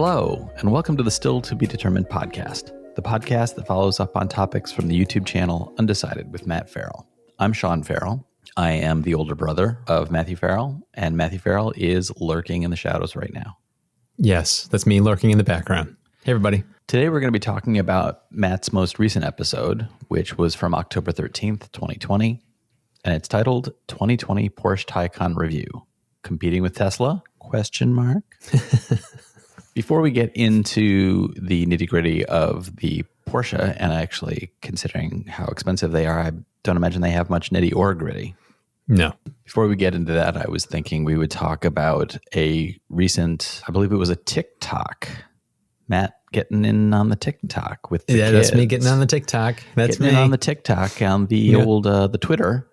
Hello, and welcome to the Still to Be Determined podcast, the podcast that follows up on topics from the YouTube channel Undecided with Matt Farrell. I'm Sean Farrell. I am the older brother of Matthew Farrell, and Matthew Farrell is lurking in the shadows right now. Yes, that's me lurking in the background. Hey, everybody. Today we're going to be talking about Matt's most recent episode, which was from October 13th, 2020, and it's titled 2020 Porsche Taycan Review. Competing with Tesla? ? Before we get into the nitty-gritty of the Porsche, and actually considering how expensive they are, I don't imagine they have much nitty or gritty. No. Before we get into that, I was thinking we would talk about a recent, I believe it was a TikTok. Matt getting in on the TikTok with the kids. That's me getting on the TikTok. That's getting me in on the TikTok on the old the Twitter.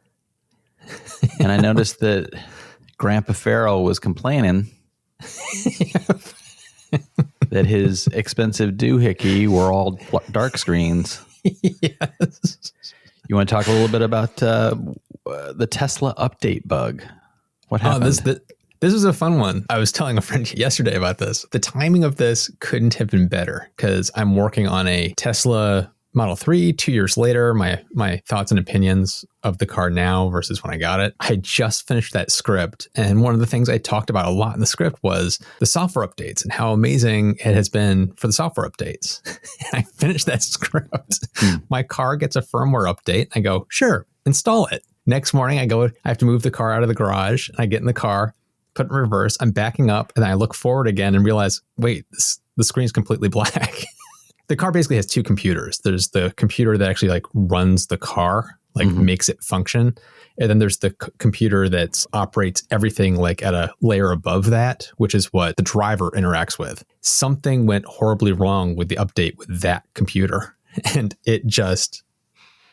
And I noticed that Grandpa Farrell was complaining that his expensive doohickey were all dark screens. Yes. You want to talk a little bit about the Tesla update bug? What happened? This was a fun one. I was telling a friend yesterday about this. The timing of this couldn't have been better because I'm working on a Tesla Model 3 2 years later. My thoughts and opinions of the car now versus when I got it. I just finished that script. And one of the things I talked about a lot in the script was the software updates and how amazing it has been for the software updates. I finished that script. My car gets a firmware update. I go, sure, install it. Next morning, I have to move the car out of the garage. And I get in the car, put it in reverse. I'm backing up and I look forward again and realize, wait, the screen's completely black. The car basically has two computers. There's the computer that actually runs the car, makes it function. And then there's the computer that operates everything at a layer above that, which is what the driver interacts with. Something went horribly wrong with the update with that computer, and it just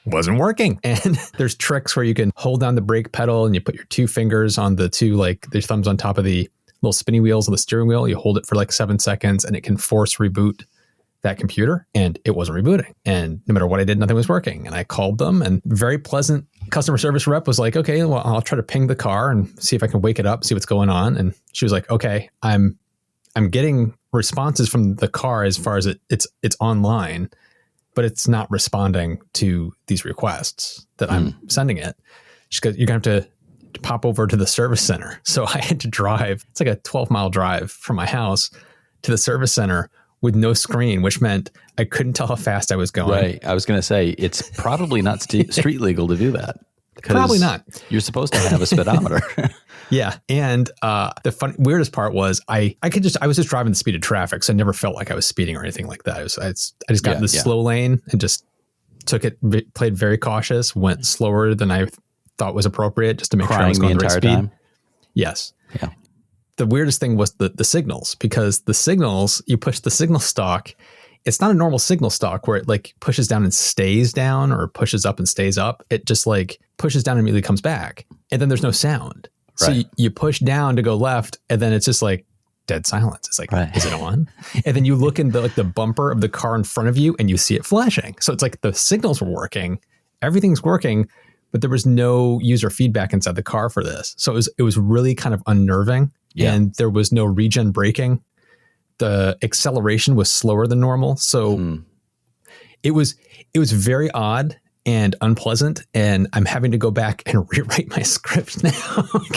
wasn't working. And there's tricks where you can hold down the brake pedal and you put your two fingers on the two, their thumbs on top of the little spinny wheels on the steering wheel. You hold it for 7 seconds and it can force reboot that computer, and it wasn't rebooting. And no matter what I did, nothing was working. And I called them, and very pleasant customer service rep was like, okay, well, I'll try to ping the car and see if I can wake it up, see what's going on. And she was like, okay, I'm getting responses from the car as far as it's online, but it's not responding to these requests that I'm sending it. She goes, you're going to have to pop over to the service center. So I had to drive. It's a 12-mile drive from my house to the service center with no screen, which meant I couldn't tell how fast I was going. Right. I was going to say, it's probably not street legal to do that. Probably not. You're supposed to have a speedometer. Yeah. And the weirdest part was I was just driving the speed of traffic. So I never felt like I was speeding or anything like that. I just got in the slow lane and just took it, played very cautious, went slower than I thought was appropriate just to make sure I was going the right speed. Time? Yes. Yeah. The weirdest thing was the signals, because the signals, you push the signal stalk. It's not a normal signal stalk where it pushes down and stays down or pushes up and stays up. It just pushes down and immediately comes back. And then there's no sound. Right. So you push down to go left and then it's just dead silence. It's right. Is it on? And then you look in the bumper of the car in front of you and you see it flashing. So it's the signals were working, everything's working, but there was no user feedback inside the car for this. So it was really kind of unnerving. Yeah. And there was no regen braking. The acceleration was slower than normal. So it was very odd and unpleasant. And I'm having to go back and rewrite my script now.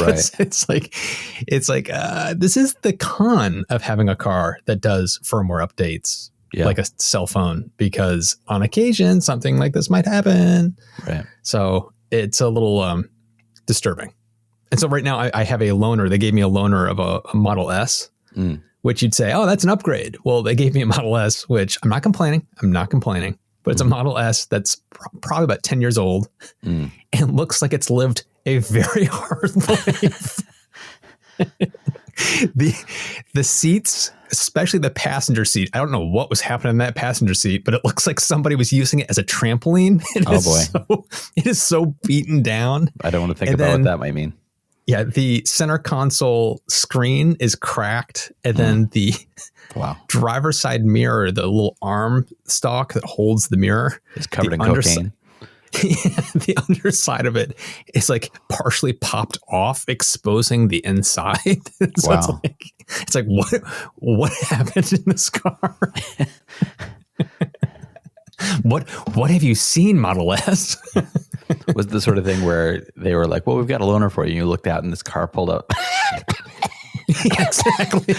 Right. It's this is the con of having a car that does firmware updates like a cell phone, because on occasion something like this might happen. Right. So it's a little disturbing. And so right now I have a loaner. They gave me a loaner of a Model S, which you'd say, oh, that's an upgrade. Well, they gave me a Model S, which I'm not complaining, but it's a Model S that's probably about 10 years old and looks like it's lived a very hard life. The seats, especially the passenger seat, I don't know what was happening in that passenger seat, but it looks like somebody was using it as a trampoline. It is so beaten down. I don't want to think about what that might mean. Yeah, the center console screen is cracked, and then the driver's side mirror, the little arm stalk that holds the mirror, is covered in cocaine. The underside of it is like partially popped off, exposing the inside. So it's like, It's like, what happened in this car? What have you seen, Model S? Was the sort of thing where they were like, well, we've got a loaner for you. And you looked out and this car pulled up. Exactly.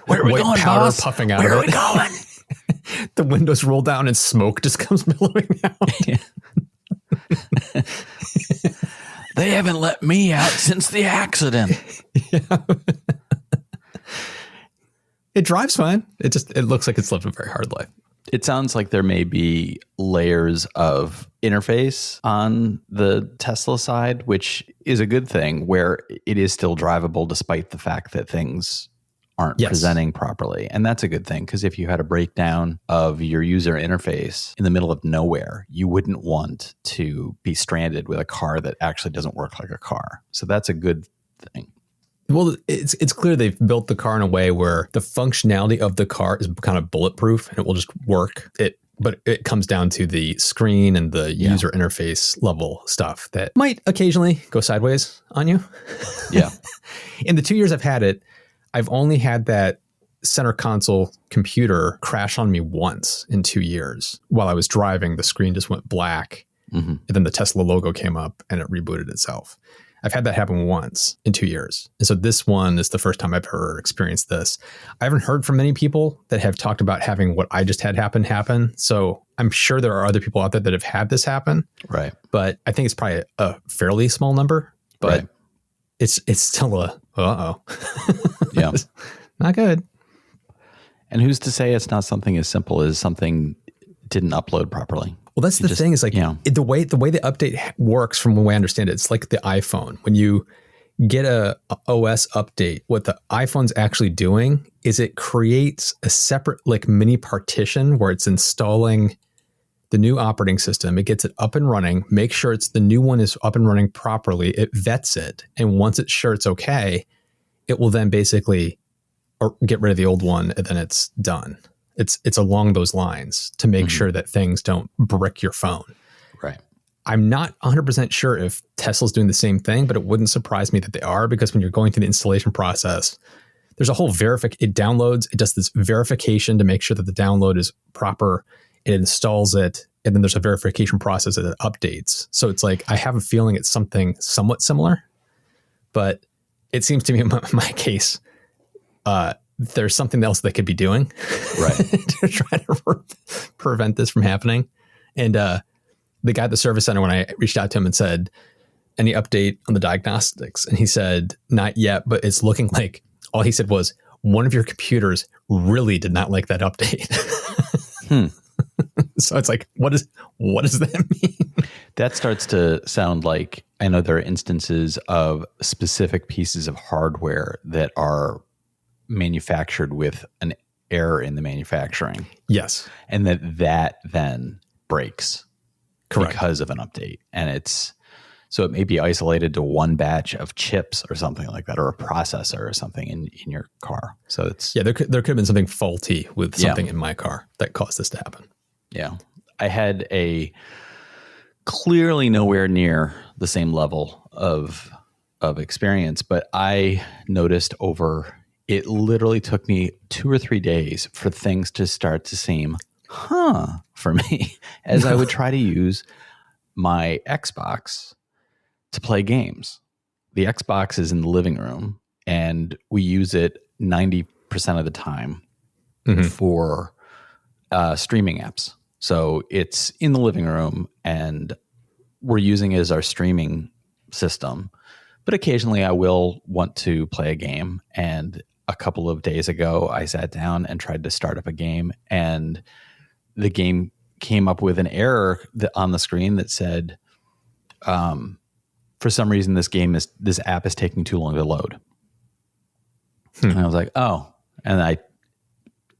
Where are we White going, powder boss? puffing out Where of are we it. going? The windows roll down and smoke just comes billowing out. Yeah. They haven't let me out since the accident. Yeah. It drives fine. It looks like it's lived a very hard life. It sounds like there may be layers of interface on the Tesla side, which is a good thing, where it is still drivable despite the fact that things aren't presenting properly. And that's a good thing, because if you had a breakdown of your user interface in the middle of nowhere, you wouldn't want to be stranded with a car that actually doesn't work like a car. So that's a good thing. Well, it's clear they've built the car in a way where the functionality of the car is kind of bulletproof and it will just work. But it comes down to the screen and the user interface level stuff that might occasionally go sideways on you. Yeah. In the 2 years I've had it, I've only had that center console computer crash on me once in 2 years. While I was driving, the screen just went black, and then the Tesla logo came up and it rebooted itself. I've had that happen once in 2 years. And so this one is the first time I've ever experienced this. I haven't heard from many people that have talked about having what I just had happen. So I'm sure there are other people out there that have had this happen. Right. But I think it's probably a fairly small number. But it's still Yeah. Not good. And who's to say it's not something as simple as something didn't upload properly? Well, that's the thing is like the way the update works, from the way I understand it, it's like the iPhone. When you get a OS update, what the iPhone's actually doing is it creates a separate like mini partition where it's installing the new operating system. It gets it up and running, make sure the new one is up and running properly. It vets it. And once it's sure it's okay, it will then basically get rid of the old one, and then it's done. It's along those lines to make sure that things don't brick your phone. Right. I'm not 100% sure if Tesla's doing the same thing, but it wouldn't surprise me that they are, because when you're going through the installation process, there's a whole it downloads, it does this verification to make sure that the download is proper. It installs it, and then there's a verification process that it updates. So it's like, I have a feeling it's something somewhat similar, but it seems to me in my case, there's something else they could be doing, right, to try to prevent this from happening. And the guy at the service center, when I reached out to him and said, any update on the diagnostics? And he said, not yet, but it's looking like, all he said was, one of your computers really did not like that update. So it's like, what does that mean? That starts to sound like, I know there are instances of specific pieces of hardware that are manufactured with an error in the manufacturing. Yes. And that then breaks. Correct. Because of an update. And so it may be isolated to one batch of chips or something like that, or a processor or something in your car. So it's... Yeah, there could have been something faulty with something in my car that caused this to happen. Yeah. I had a clearly nowhere near the same level of experience, but I noticed it literally took me 2 or 3 days for things to start to seem for me as I would try to use my Xbox to play games. The Xbox is in the living room and we use it 90% of the time for streaming apps. So it's in the living room and we're using it as our streaming system. But occasionally I will want to play a game. And a couple of days ago, I sat down and tried to start up a game, and the game came up with an error on the screen that said, for some reason, this app is taking too long to load. And I was like, oh. And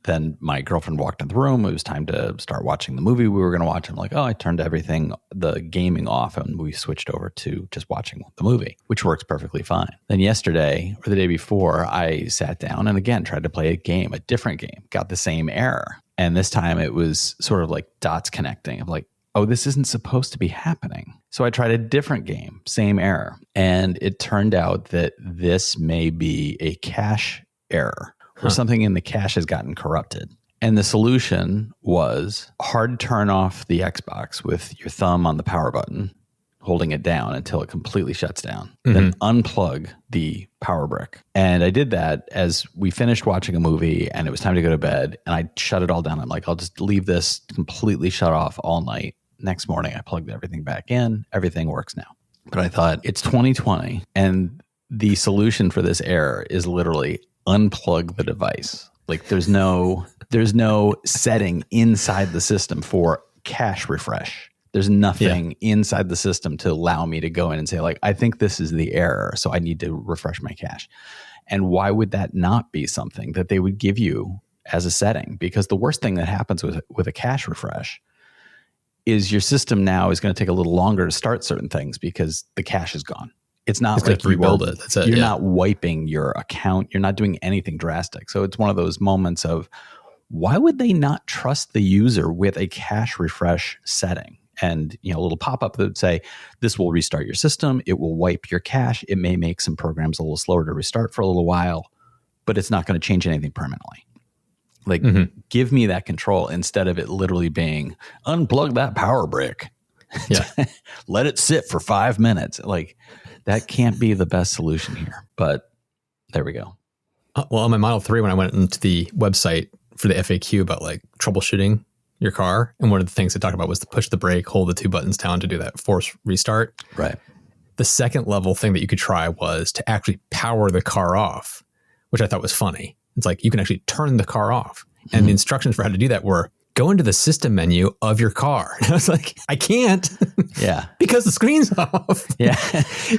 then my girlfriend walked in the room. It was time to start watching the movie we were going to watch. I'm like, oh, I turned the gaming off, and we switched over to just watching the movie, which works perfectly fine. Then yesterday or the day before, I sat down and again tried to play a different game, got the same error. And this time it was sort of like dots connecting. I'm like, oh, this isn't supposed to be happening. So I tried a different game, same error. And it turned out that this may be a cache error where something in the cache has gotten corrupted. And the solution was hard turn off the Xbox with your thumb on the power button, holding it down until it completely shuts down. Then unplug the power brick. And I did that as we finished watching a movie and it was time to go to bed. And I shut it all down. I'm like, I'll just leave this completely shut off all night. Next morning, I plugged everything back in. Everything works now. But I thought it's 2020 and the solution for this error is literally unplug the device. Like there's no setting inside the system for cache refresh. There's nothing inside the system to allow me to go in and say, like, I think this is the error, so I need to refresh my cache. And why would that not be something that they would give you as a setting? Because the worst thing that happens with a cache refresh is your system now is going to take a little longer to start certain things because the cache is gone. It's not like rebuild it. That's it. You're not wiping your account. You're not doing anything drastic. So it's one of those moments of why would they not trust the user with a cache refresh setting? And a little pop-up that would say, this will restart your system. It will wipe your cache. It may make some programs a little slower to restart for a little while, but it's not going to change anything permanently. Like, give me that control instead of it literally being unplug that power brick. Yeah. Let it sit for 5 minutes. Like, that can't be the best solution here, but there we go. Well, on my Model 3, when I went into the website for the FAQ about like troubleshooting your car, and one of the things they talked about was to push the brake, hold the two buttons down to do that force restart. Right. The second level thing that you could try was to actually power the car off, which I thought was funny. It's like you can actually turn the car off. And the instructions for how to do that were go into the system menu of your car. And I was like, I can't. Yeah. Because the screen's off. Yeah.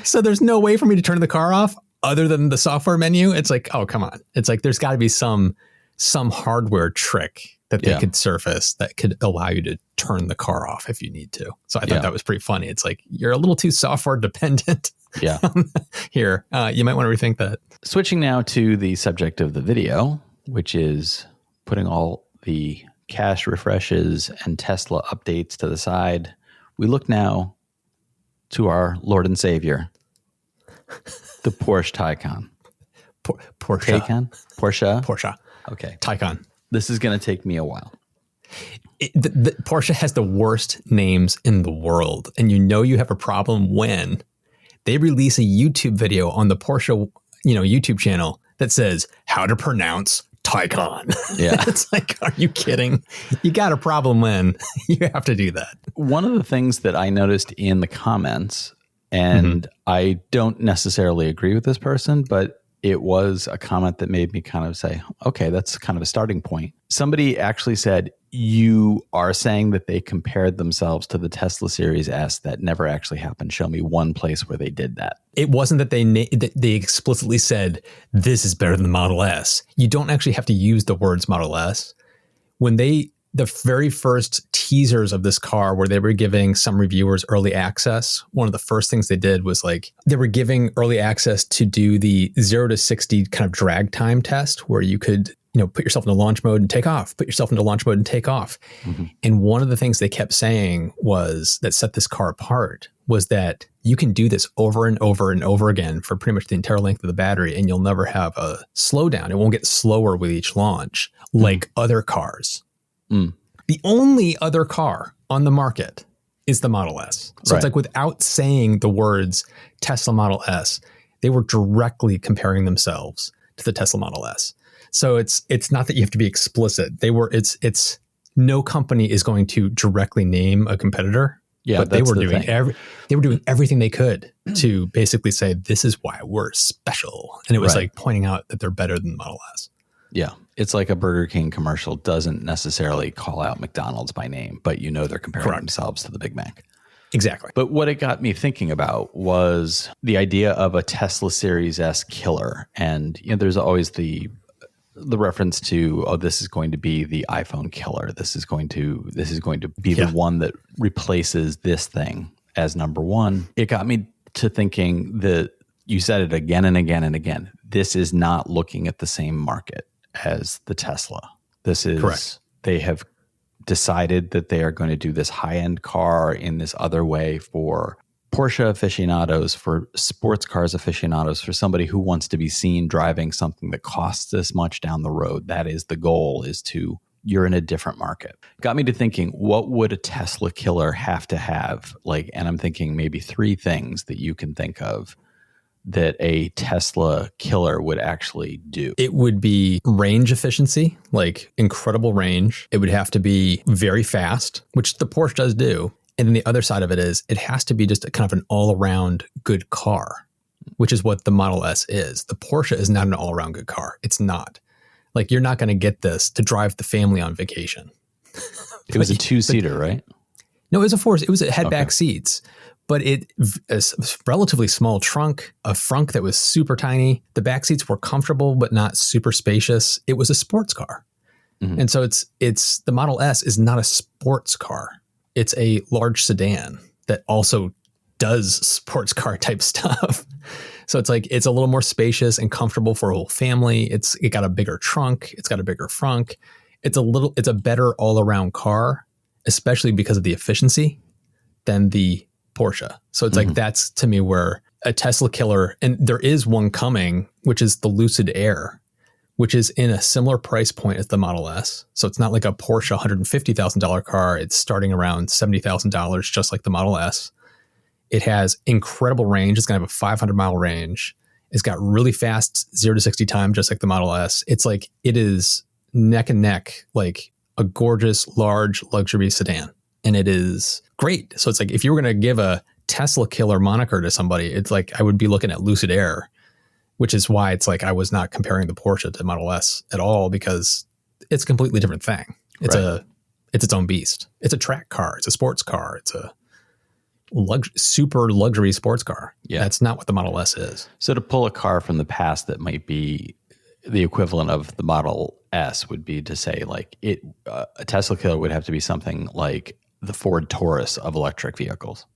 So there's no way for me to turn the car off other than the software menu. It's like, oh, come on. It's like there's got to be some hardware trick that they could surface that could allow you to turn the car off if you need to. So I thought that was pretty funny. It's like you're a little too software dependent. Yeah. Here, you might want to rethink that. Switching now to the subject of the video, which is putting all the cache refreshes and Tesla updates to the side. We look now to our Lord and Savior, the Porsche Taycan. Porsche. Taycan? Porsche? Porsche. Okay. Taycan. This is going to take me a while. The Porsche has the worst names in the world. And you have a problem when they release a YouTube video on the Porsche, YouTube channel that says how to pronounce Taycan. Yeah. It's like, are you kidding? You got a problem when you have to do that. One of the things that I noticed in the comments, and I don't necessarily agree with this person, but it was a comment that made me kind of say, okay, that's kind of a starting point. Somebody actually said, you are saying that they compared themselves to the Tesla Series S. That never actually happened. Show me one place where they did that. It wasn't that they explicitly said, this is better than the Model S. You don't actually have to use the words Model S. When the very first teasers of this car where they were giving some reviewers early access, one of the first things they did was like, they were giving early access to do the 0 to 60 kind of drag time test where you could, put yourself into launch mode and take off, put yourself into launch mode and take off. And one of the things they kept saying was that set this car apart was that you can do this over and over and over again for pretty much the entire length of the battery and you'll never have a slowdown. It won't get slower with each launch like other cars. The only other car on the market is the Model S. So it's like without saying the words Tesla Model S, they were directly comparing themselves to the Tesla Model S. So it's not that you have to be explicit. It's no company is going to directly name a competitor. Yeah, but they were doing everything they could to basically say this is why we're special, and it was like pointing out that they're better than the Model S. Yeah, it's like a Burger King commercial doesn't necessarily call out McDonald's by name, but they're comparing themselves to the Big Mac. Exactly. But what it got me thinking about was the idea of a Tesla Series S killer, and there's always the reference to, oh, this is going to be the iPhone killer. This is going to be the one that replaces this thing as number one. It got me to thinking that you said it again and again and again. This is not looking at the same market as the Tesla. This is correct. They have decided that they are going to do this high-end car in this other way for Porsche aficionados, for sports cars aficionados, for somebody who wants to be seen driving something that costs this much down the road, that is the goal, is to, you're in a different market. Got me to thinking, what would a Tesla killer have to have? Like, and I'm thinking maybe 3 things that you can think of that a Tesla killer would actually do. It would be range efficiency, like incredible range. It would have to be very fast, which the Porsche does do. And then the other side of it is it has to be just a kind of an all-around good car, which is what the Model S is. The Porsche is not an all-around good car. It's not. Like, you're not going to get this to drive the family on vacation. It was a 2-seater, right? No, it was a 4. It had back seats. But a relatively small trunk, a frunk that was super tiny. The back seats were comfortable, but not super spacious. It was a sports car. Mm-hmm. And so it's the Model S is not a sports car. It's a large sedan that also does sports car type stuff. So it's like, it's a little more spacious and comfortable for a whole family. It got a bigger trunk. It's got a bigger frunk. It's a better all around car, especially because of the efficiency than the Porsche. So it's like, that's to me where a Tesla killer, and there is one coming, which is the Lucid Air, which is in a similar price point as the Model S. So it's not like a Porsche $150,000 car. It's starting around $70,000, just like the Model S. It has incredible range. It's going to have a 500 mile range. It's got really fast 0 to 60 time, just like the Model S. It's like, it is neck and neck, like a gorgeous, large luxury sedan. And it is great. So it's like, if you were going to give a Tesla killer moniker to somebody, it's like, I would be looking at Lucid Air, which is why it's like, I was not comparing the Porsche to Model S at all, because it's a completely different thing. It's it's its own beast. It's a track car. It's a sports car. It's a super luxury sports car. Yeah. That's not what the Model S is. So to pull a car from the past that might be the equivalent of the Model S would be to say, like, a Tesla killer would have to be something like the Ford Taurus of electric vehicles.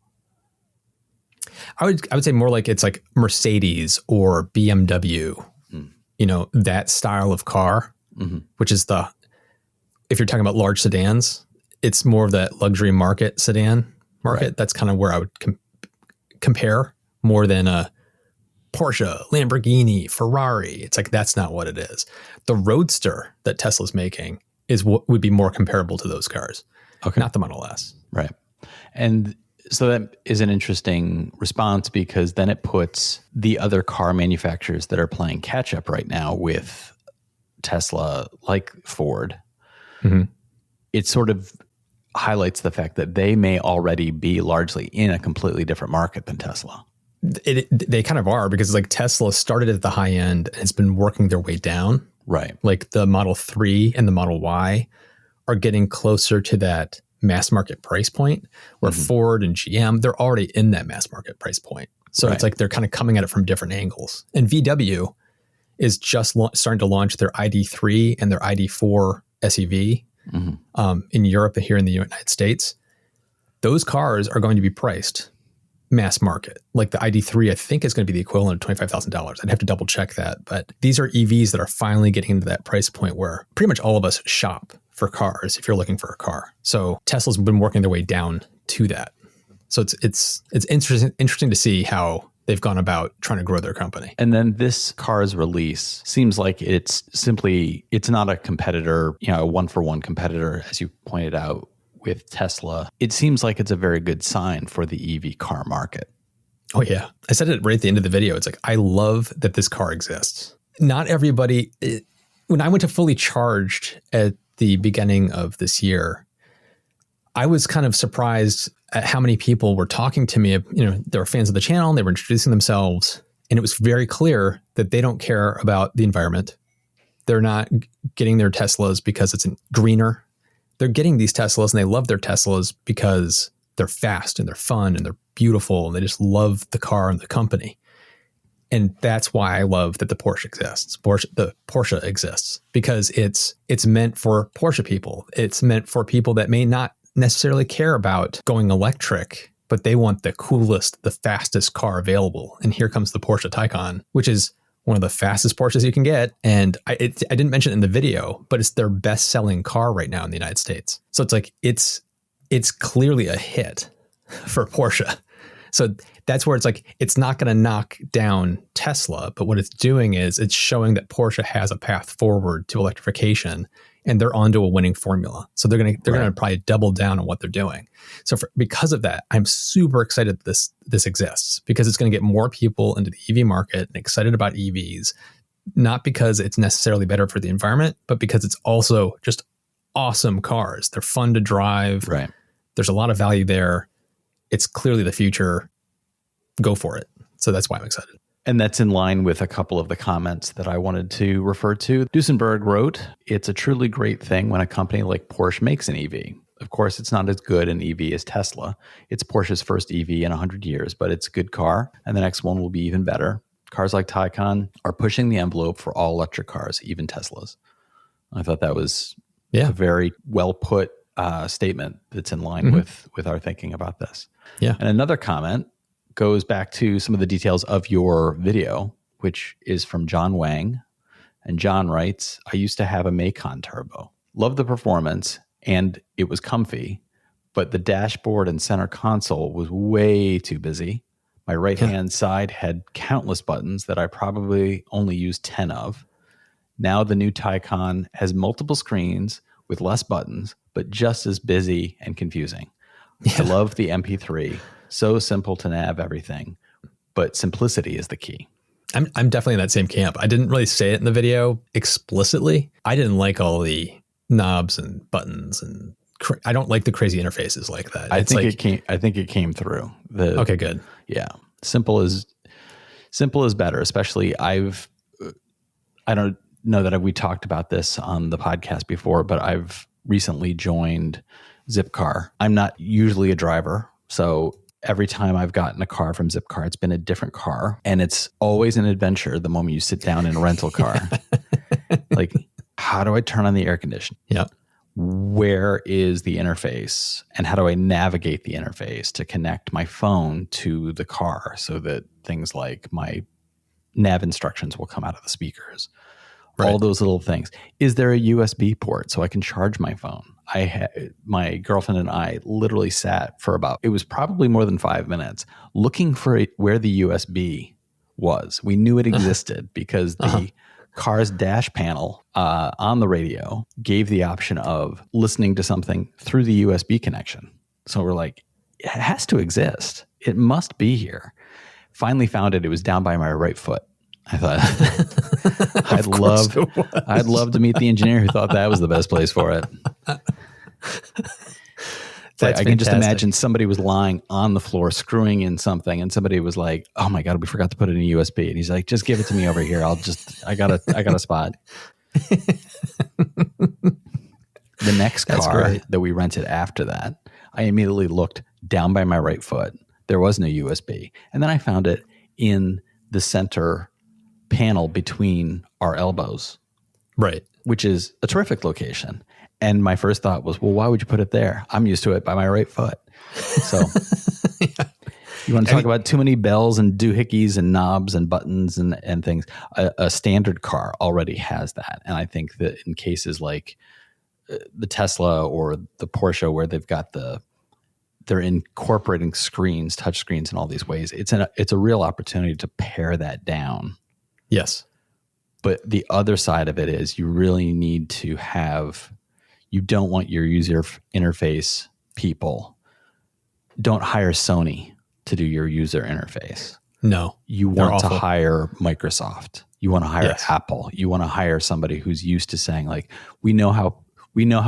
I would say more like it's like Mercedes or BMW, that style of car, which is if you're talking about large sedans, it's more of that luxury sedan market. Right. That's kind of where I would compare more than a Porsche, Lamborghini, Ferrari. It's like, that's not what it is. The Roadster that Tesla's making is what would be more comparable to those cars. Okay. Not the Model S. Right. And so that is an interesting response, because then it puts the other car manufacturers that are playing catch up right now with Tesla, like Ford. Mm-hmm. It sort of highlights the fact that they may already be largely in a completely different market than Tesla. They kind of are, because like Tesla started at the high end and has been working their way down. Right. Like the Model 3 and the Model Y are getting closer to that mass market price point, where Ford and GM, they're already in that mass market price point. So it's like they're kind of coming at it from different angles. And VW is just starting to launch their ID3 and their ID4 SUV in Europe and here in the United States. Those cars are going to be priced mass market. Like the ID3, I think, is going to be the equivalent of $25,000. I'd have to double check that. But these are EVs that are finally getting into that price point where pretty much all of us shop for cars if you're looking for a car. So Tesla's been working their way down to that. So it's interesting to see how they've gone about trying to grow their company. And then this car's release seems like it's not a competitor, a one-for-one competitor, as you pointed out, with Tesla. It seems like it's a very good sign for the EV car market. Oh yeah. I said it right at the end of the video. It's like, I love that this car exists. Not everybody, when I went to fully charged at the beginning of this year, I was kind of surprised at how many people were talking to me. They were fans of the channel and they were introducing themselves. And it was very clear that they don't care about the environment. They're not getting their Teslas because it's greener. They're getting these Teslas and they love their Teslas because they're fast and they're fun and they're beautiful and they just love the car and the company. And that's why I love that the Porsche exists. The Porsche exists because it's meant for Porsche people. It's meant for people that may not necessarily care about going electric, but they want the coolest, the fastest car available. And here comes the Porsche Taycan, which is one of the fastest Porsches you can get. And I didn't mention it in the video, but it's their best-selling car right now in the United States. So it's like, it's clearly a hit for Porsche. So that's where it's like, it's not going to knock down Tesla, but what it's doing is it's showing that Porsche has a path forward to electrification, and they're onto a winning formula. So they're going to probably double down on what they're doing. So because of that, I'm super excited that this exists, because it's going to get more people into the EV market and excited about EVs, not because it's necessarily better for the environment, but because it's also just awesome cars. They're fun to drive. Right. There's a lot of value there. It's clearly the future. Go for it. So that's why I'm excited. And that's in line with a couple of the comments that I wanted to refer to. Duesenberg wrote, "It's a truly great thing when a company like Porsche makes an EV. Of course, it's not as good an EV as Tesla. It's Porsche's first EV in 100 years, but it's a good car, and the next one will be even better. Cars like Taycan are pushing the envelope for all electric cars, even Teslas." I thought that was a very well put statement that's in line with our thinking about this. Yeah. And another comment goes back to some of the details of your video, which is from John Wang. And John writes, "I used to have a Macon Turbo. Loved the performance, and it was comfy, but the dashboard and center console was way too busy. My right-hand side had countless buttons that I probably only used 10 of. Now the new Taycan has multiple screens with less buttons, but just as busy and confusing. I love the MP3. So simple to nav everything, but simplicity is the key." I'm definitely in that same camp. I didn't really say it in the video explicitly. I didn't like all the knobs and buttons, and I don't like the crazy interfaces like that. I think it came through. Okay, good. Yeah. Simple is better, especially I don't know that we talked about this on the podcast before, but I've recently joined Zipcar. I'm not usually a driver, so every time I've gotten a car from Zipcar, it's been a different car, and it's always an adventure the moment you sit down in a rental car. Like, how do I turn on the air conditioning? Yeah. Where is the interface, and how do I navigate the interface to connect my phone to the car so that things like my nav instructions will come out of the speakers? Right. All those little things. Is there a USB port so I can charge my phone? My girlfriend and I literally sat for it was probably more than 5 minutes looking for where the USB was. We knew it existed because the car's dash panel on the radio gave the option of listening to something through the USB connection. So we're like, it has to exist. It must be here. Finally found it. It was down by my right foot. I thought I'd love to meet the engineer who thought that was the best place for it. I can just imagine somebody was lying on the floor screwing in something, and somebody was like, "Oh my God, we forgot to put it in a USB." And he's like, "Just give it to me over here. I got a spot." The next car that we rented after that, I immediately looked down by my right foot. There was no USB. And then I found it in the center panel between our elbows. Right. Which is a terrific location. And my first thought was, well, why would you put it there? I'm used to it by my right foot. So you want to talk about too many bells and doohickeys and knobs and buttons and things. A standard car already has that. And I think that in cases like the Tesla or the Porsche, where they've got they're incorporating screens, touch screens in all these ways, it's a real opportunity to pare that down. Yes. But the other side of it is you really need to you don't want your user interface people. Don't hire Sony to do your user interface. No. You want to hire Microsoft. You want to hire Apple. You want to hire somebody who's used to saying, like, we know how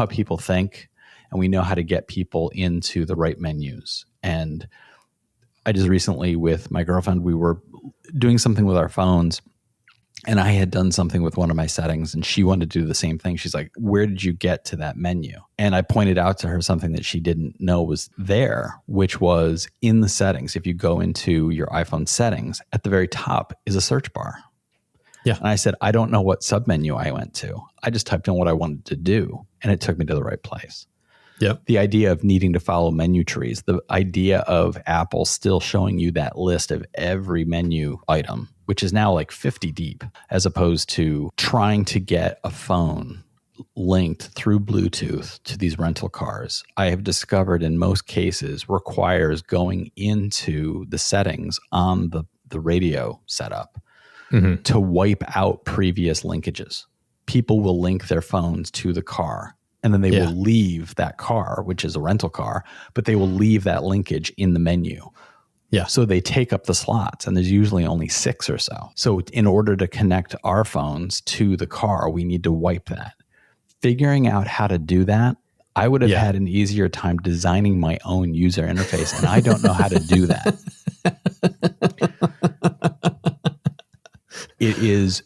people think, and we know how to get people into the right menus. And I just recently, with my girlfriend, we were doing something with our phones, and I had done something with one of my settings, and she wanted to do the same thing. She's like, where did you get to that menu? And I pointed out to her something that she didn't know was there, which was in the settings. If you go into your iPhone settings, at the very top is a search bar. Yeah. And I said, I don't know what submenu I went to. I just typed in what I wanted to do, and it took me to the right place. Yep. The idea of needing to follow menu trees, the idea of Apple still showing you that list of every menu item, which is now like 50 deep, as opposed to trying to get a phone linked through Bluetooth to these rental cars, I have discovered in most cases requires going into the settings on the radio setup to wipe out previous linkages. People will link their phones to the car, and then they will leave that car, which is a rental car, but they will leave that linkage in the menu. Yeah. So they take up the slots, and there's usually only 6 or so. So in order to connect our phones to the car, we need to wipe that. Figuring out how to do that, I would have had an easier time designing my own user interface, and I don't know how to do that. It is,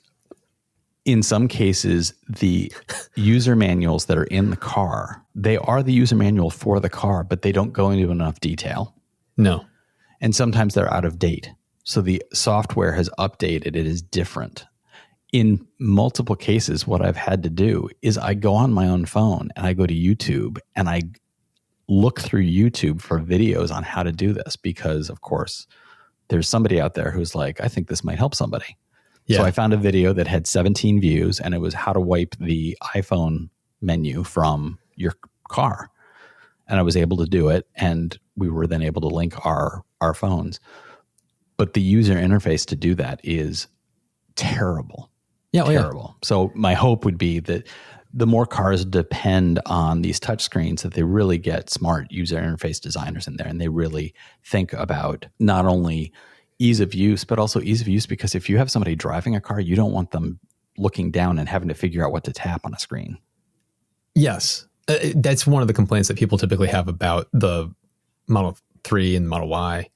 in some cases, the user manuals that are in the car, they are the user manual for the car, but they don't go into enough detail. No. And sometimes they're out of date. So the software has updated. It is different. In multiple cases, what I've had to do is I go on my own phone and I go to YouTube and I look through YouTube for videos on how to do this, because, of course, there's somebody out there who's like, I think this might help somebody. Yeah. So I found a video that had 17 views, and it was how to wipe the iPhone menu from your car. And I was able to do it, and we were then able to link our phones. But the user interface to do that is terrible. Yeah, terrible. Yeah. So my hope would be that the more cars depend on these touchscreens, that they really get smart user interface designers in there, and they really think about not only ease of use, but also ease of use, because if you have somebody driving a car, you don't want them looking down and having to figure out what to tap on a screen. Yes. That's one of the complaints that people typically have about the Model 3 and Model Y,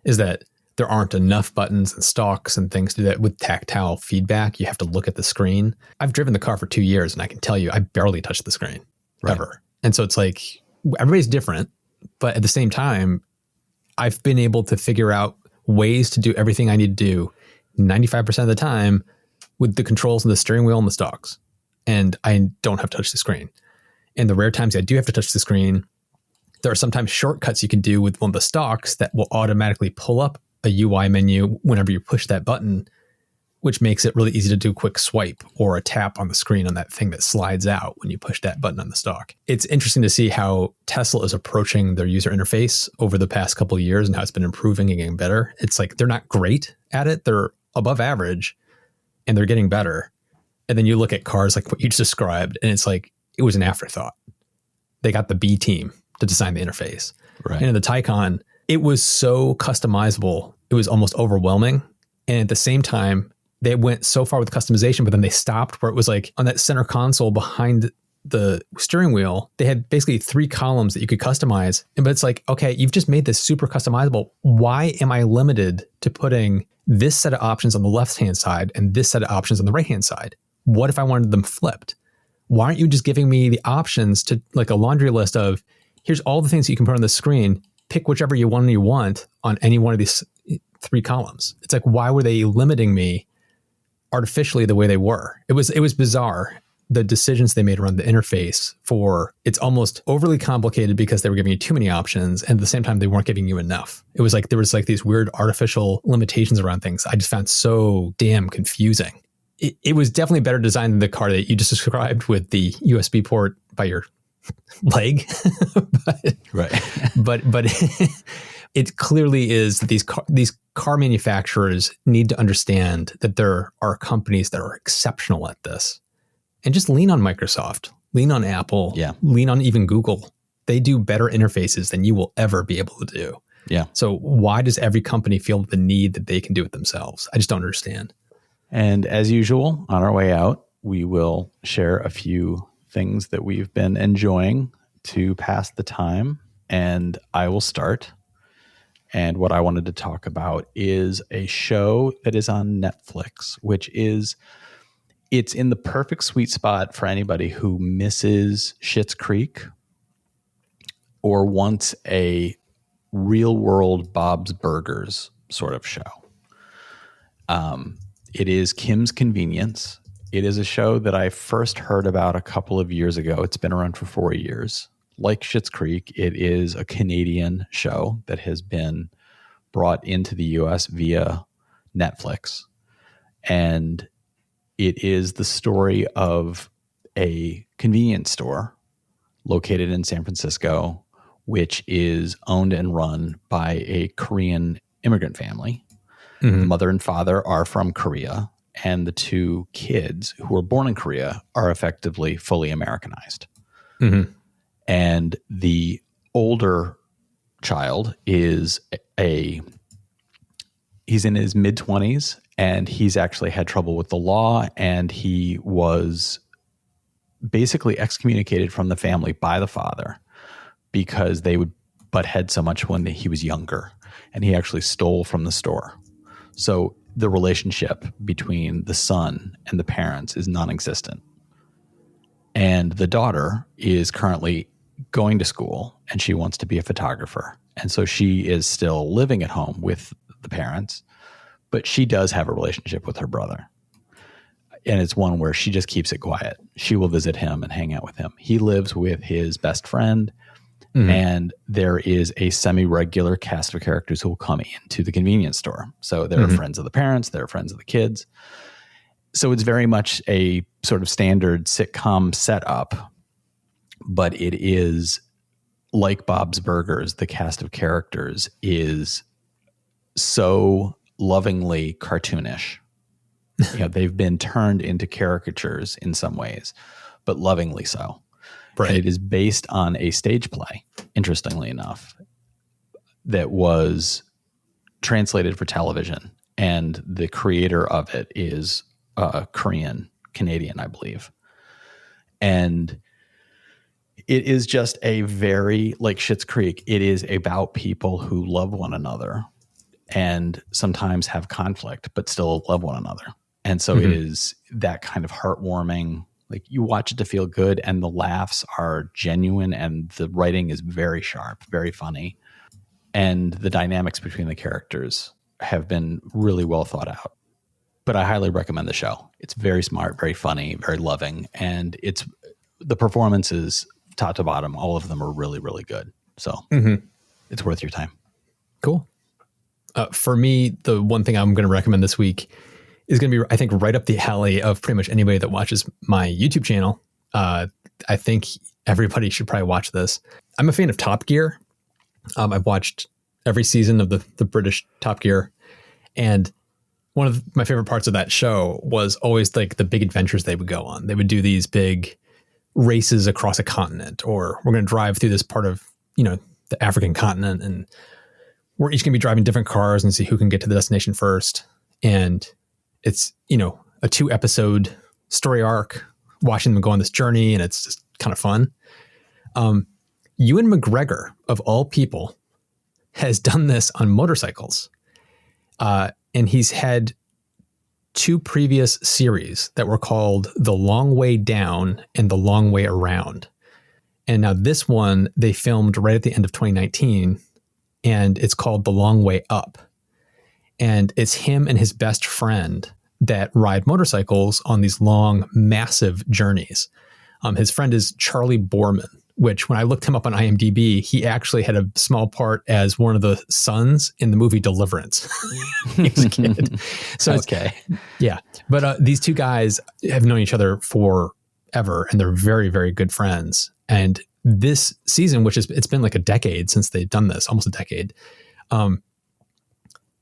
is that there aren't enough buttons and stalks and things to do that with tactile feedback. You have to look at the screen. I've driven the car for 2 years, and I can tell you I barely touch the screen ever. And so it's like, everybody's different, but at the same time, I've been able to figure out ways to do everything I need to do 95% of the time with the controls and the steering wheel and the stalks. And I don't have to touch the screen. And the rare times I do have to touch the screen, there are sometimes shortcuts you can do with one of the stalks that will automatically pull up a UI menu whenever you push that button, which makes it really easy to do a quick swipe or a tap on the screen on that thing that slides out when you push that button on the stalk. It's interesting to see how Tesla is approaching their user interface over the past couple of years and how it's been improving and getting better. It's like they're not great at it. They're above average, and they're getting better. And then you look at cars like what you just described, and it's like it was an afterthought. They got the B team to design the interface. Right. And in the Taycan, it was so customizable. It was almost overwhelming. And at the same time, they went so far with customization, but then they stopped where it was like on that center console behind the steering wheel, they had basically 3 columns that you could customize. But it's like, okay, you've just made this super customizable. Why am I limited to putting this set of options on the left-hand side and this set of options on the right-hand side? What if I wanted them flipped? Why aren't you just giving me the options to like a laundry list of, here's all the things that you can put on the screen, pick whichever you want on any one of these 3 columns. It's like, why were they limiting me artificially the way they were? It was bizarre. The decisions they made around the interface it's almost overly complicated because they were giving you too many options, and at the same time, they weren't giving you enough. It was like, there was like these weird artificial limitations around things. I just found so damn confusing. It was definitely better designed than the car that you just described with the USB port by your leg. but it clearly is that these car manufacturers need to understand that there are companies that are exceptional at this, and just lean on Microsoft, lean on Apple, lean on even Google. They do better interfaces than you will ever be able to do. Yeah. So why does every company feel the need that they can do it themselves? I just don't understand. And as usual, on our way out, we will share a few things that we've been enjoying to pass the time. And I will start. And what I wanted to talk about is a show that is on Netflix, it's in the perfect sweet spot for anybody who misses Schitt's Creek or wants a real world Bob's Burgers sort of show. It is Kim's Convenience. It is a show that I first heard about a couple of years ago. It's been around for 4 years. Like Schitt's Creek, it is a Canadian show that has been brought into the US via Netflix. And it is the story of a convenience store located in San Francisco, which is owned and run by a Korean immigrant family. Mm-hmm. The mother and father are from Korea, and the two kids who were born in Korea are effectively fully Americanized. Mm-hmm. And the older child is he's in his mid-20s, and he's actually had trouble with the law, and he was basically excommunicated from the family by the father because they would butt heads so much when he was younger, and he actually stole from the store. So the relationship between the son and the parents is non-existent. And the daughter is currently going to school, and she wants to be a photographer. And so she is still living at home with the parents, but she does have a relationship with her brother. And it's one where she just keeps it quiet. She will visit him and hang out with him. He lives with his best friend, and there is a semi-regular cast of characters who will come into the convenience store. So they're friends of the parents, they're friends of the kids. So it's very much a sort of standard sitcom setup, but it is like Bob's Burgers. The cast of characters is so lovingly cartoonish. They've been turned into caricatures in some ways, but lovingly so. Right. And it is based on a stage play, interestingly enough, that was translated for television. And the creator of it is Canadian, I believe. And it is just a very, like Schitt's Creek, it is about people who love one another and sometimes have conflict, but still love one another. And so it is that kind of heartwarming, like you watch it to feel good, and the laughs are genuine, and the writing is very sharp, very funny. And the dynamics between the characters have been really well thought out. But I highly recommend the show. It's very smart, very funny, very loving. And it's the performances, top to bottom, all of them are really, really good. So it's worth your time. Cool. For me, the one thing I'm going to recommend this week is going to be, I think, right up the alley of pretty much anybody that watches my YouTube channel. I think everybody should probably watch this. I'm a fan of Top Gear. I've watched every season of the British Top Gear. And one of my favorite parts of that show was always like the big adventures they would go on. They would do these big races across a continent, or we're going to drive through this part of, the African continent, and we're each going to be driving different cars and see who can get to the destination first. And it's, a 2-episode story arc, watching them go on this journey, and it's just kind of fun. Ewan McGregor, of all people, has done this on motorcycles. And he's had 2 previous series that were called The Long Way Down and The Long Way Around. And now this one they filmed right at the end of 2019, and it's called The Long Way Up. And it's him and his best friend that ride motorcycles on these long, massive journeys. His friend is Charlie Borman, which when I looked him up on IMDb, he actually had a small part as one of the sons in the movie Deliverance. He was a kid. So okay. Yeah. But these two guys have known each other forever, and they're very, very good friends. And this season, it's been like a decade since they've done this, almost a decade.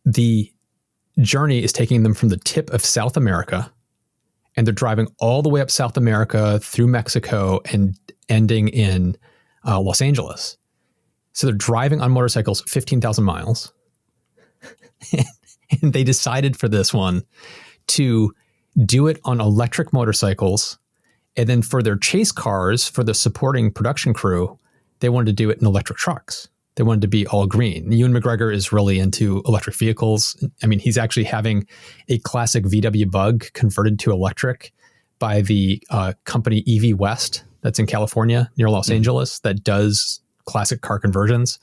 The journey is taking them from the tip of South America, and they're driving all the way up South America through Mexico and ending in Los Angeles. So they're driving on motorcycles 15,000 miles. And they decided for this one to do it on electric motorcycles. And then for their chase cars, for the supporting production crew, they wanted to do it in electric trucks. They wanted to be all green. Ewan McGregor is really into electric vehicles. I mean, he's actually having a classic VW Bug converted to electric by the company EV West that's in California near Los Angeles that does classic car conversions.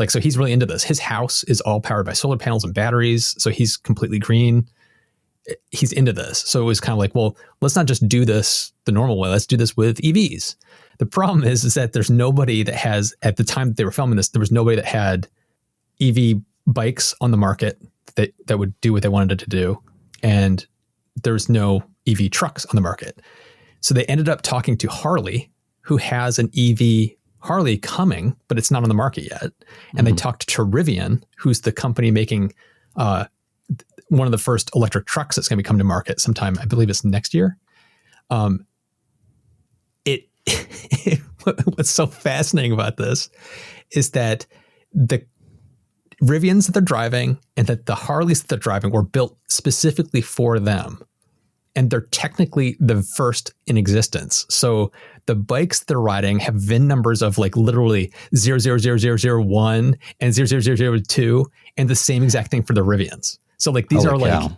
So he's really into this. His house is all powered by solar panels and batteries. So he's completely green. He's into this. So it was kind of like, well, let's not just do this the normal way. Let's do this with EVs. The problem is that there's nobody that has, at the time that they were filming this, there was nobody that had EV bikes on the market that would do what they wanted it to do. And there's no EV trucks on the market. So they ended up talking to Harley, who has an EV Harley coming, but it's not on the market yet. And they talked to Rivian, who's the company making one of the first electric trucks that's going to be coming to market sometime. I believe it's next year. What's so fascinating about this is that the Rivians that they're driving and that the Harleys that they're driving were built specifically for them. And they're technically the first in existence. So the bikes they're riding have VIN numbers of like literally 000001 and 00002 and the same exact thing for the Rivians. So like these are like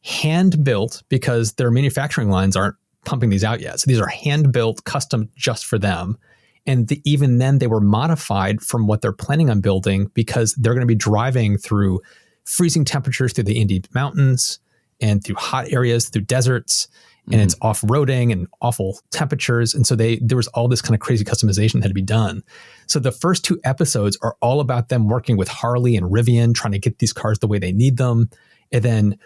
hand built because their manufacturing lines aren't pumping these out yet. So these are hand built, custom just for them. And even then they were modified from what they're planning on building because they're going to be driving through freezing temperatures through the Andes Mountains and through hot areas, through deserts, and it's off-roading and awful temperatures. And so there was all this kind of crazy customization that had to be done. So the first 2 episodes are all about them working with Harley and Rivian, trying to get these cars the way they need them. And then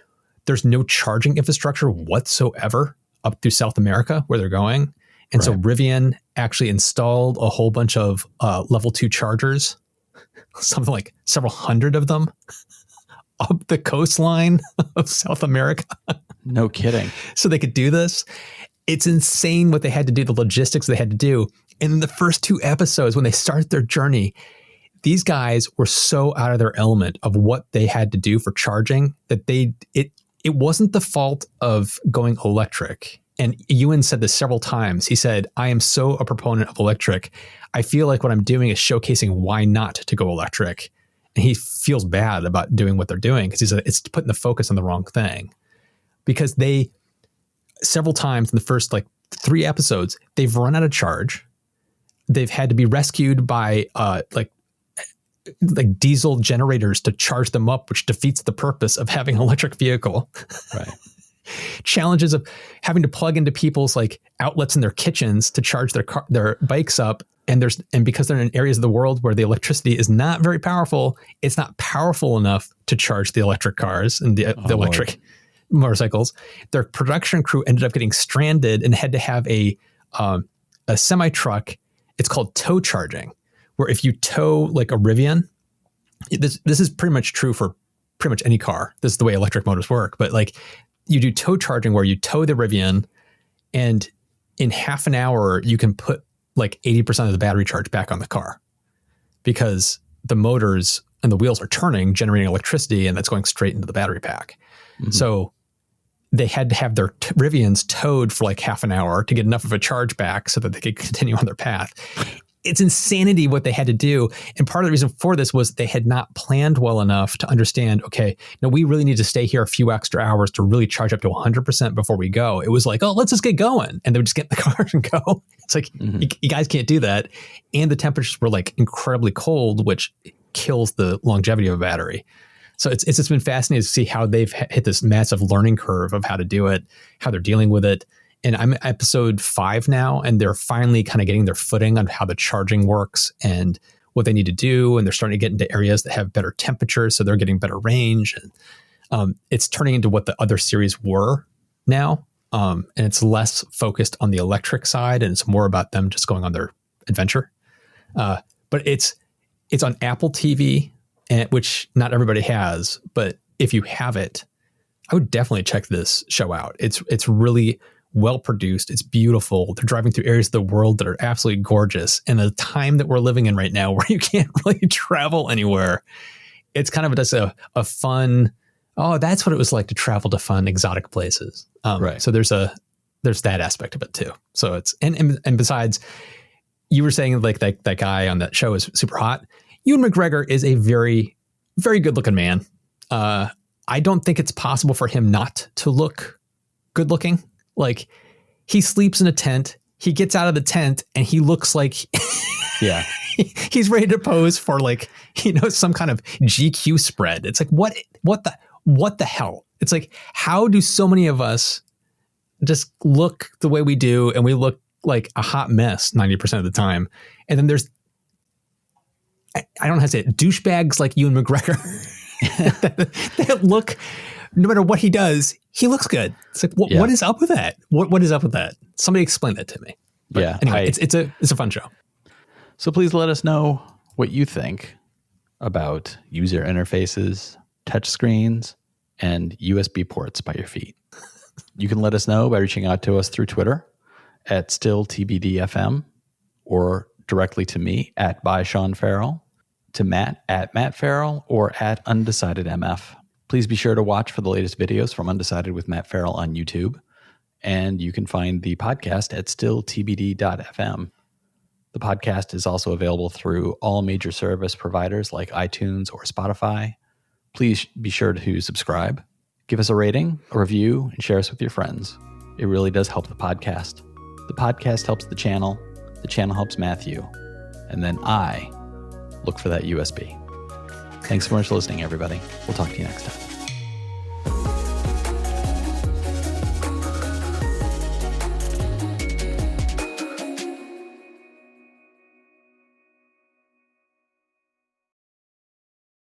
there's no charging infrastructure whatsoever up through South America where they're going. And so Rivian actually installed a whole bunch of level 2 chargers, something like several hundred of them, up the coastline of South America. No kidding. So they could do this. It's insane what they had to do, the logistics they had to do. And in the first 2 episodes, when they start their journey, these guys were so out of their element of what they had to do for charging that it wasn't the fault of going electric. And Ewan said this several times. He said, I am so a proponent of electric. I feel like what I'm doing is showcasing why not to go electric. And he feels bad about doing what they're doing because he said it's putting the focus on the wrong thing. Because they, several times in the first like 3 episodes, they've run out of charge. They've had to be rescued by like diesel generators to charge them up, which defeats the purpose of having an electric vehicle. Right. Challenges of having to plug into people's like outlets in their kitchens to charge their bikes up. And because they're in areas of the world where the electricity is not very powerful, it's not powerful enough to charge the electric cars and the electric motorcycles. Their production crew ended up getting stranded and had to have a semi truck. It's called tow charging, where if you tow like a Rivian, this is pretty much true for pretty much any car. This is the way electric motors work. But like you do tow charging where you tow the Rivian and in half an hour, you can put like 80% of the battery charge back on the car because the motors and the wheels are turning, generating electricity, and that's going straight into the battery pack. Mm-hmm. So they had to have their Rivians towed for like half an hour to get enough of a charge back so that they could continue on their path. It's insanity what they had to do. And part of the reason for this was they had not planned well enough to understand, okay, no, we really need to stay here a few extra hours to really charge up to 100% before we go. It was like, oh, let's just get going. And they would just get in the car and go. It's like, you guys can't do that. And the temperatures were like incredibly cold, which kills the longevity of a battery. So it's just been fascinating to see how they've hit this massive learning curve of how to do it, how they're dealing with it. And I'm at episode 5 now, and they're finally kind of getting their footing on how the charging works and what they need to do. And they're starting to get into areas that have better temperatures, so they're getting better range. And it's turning into what the other series were now. And it's less focused on the electric side, and it's more about them just going on their adventure. But it's on Apple TV, which not everybody has. But if you have it, I would definitely check this show out. It's really well produced. It's beautiful. They're driving through areas of the world that are absolutely gorgeous. And the time that we're living in right now where you can't really travel anywhere, it's kind of just a fun, oh, that's what it was like to travel to fun, exotic places. Right. So there's that aspect of it too. So it's, and besides, you were saying like that guy on that show is super hot. Ewan McGregor is a very, very good looking man. I don't think it's possible for him not to look good looking. Like he sleeps in a tent, he gets out of the tent and he looks like yeah, he's ready to pose for like, some kind of GQ spread. It's like, what the hell? It's like, how do so many of us just look the way we do and we look like a hot mess 90% of the time? And then there's, I don't know how to say it, douchebags like Ewan McGregor that look no matter what he does, he looks good. It's like, what is up with that? What is up with that? Somebody explain that to me. But anyway, it's a fun show. So please let us know what you think about user interfaces, touchscreens, and USB ports by your feet. You can let us know by reaching out to us through Twitter at stilltbdfm, or directly to me at by Sean Farrell, to Matt at Matt Farrell, or at UndecidedMF. Please be sure to watch for the latest videos from Undecided with Matt Farrell on YouTube. And you can find the podcast at stilltbd.fm. The podcast is also available through all major service providers like iTunes or Spotify. Please be sure to subscribe, give us a rating, a review, and share us with your friends. It really does help the podcast. The podcast helps the channel helps Matthew, and then I look for that USB. Thanks so much for listening, everybody. We'll talk to you next time.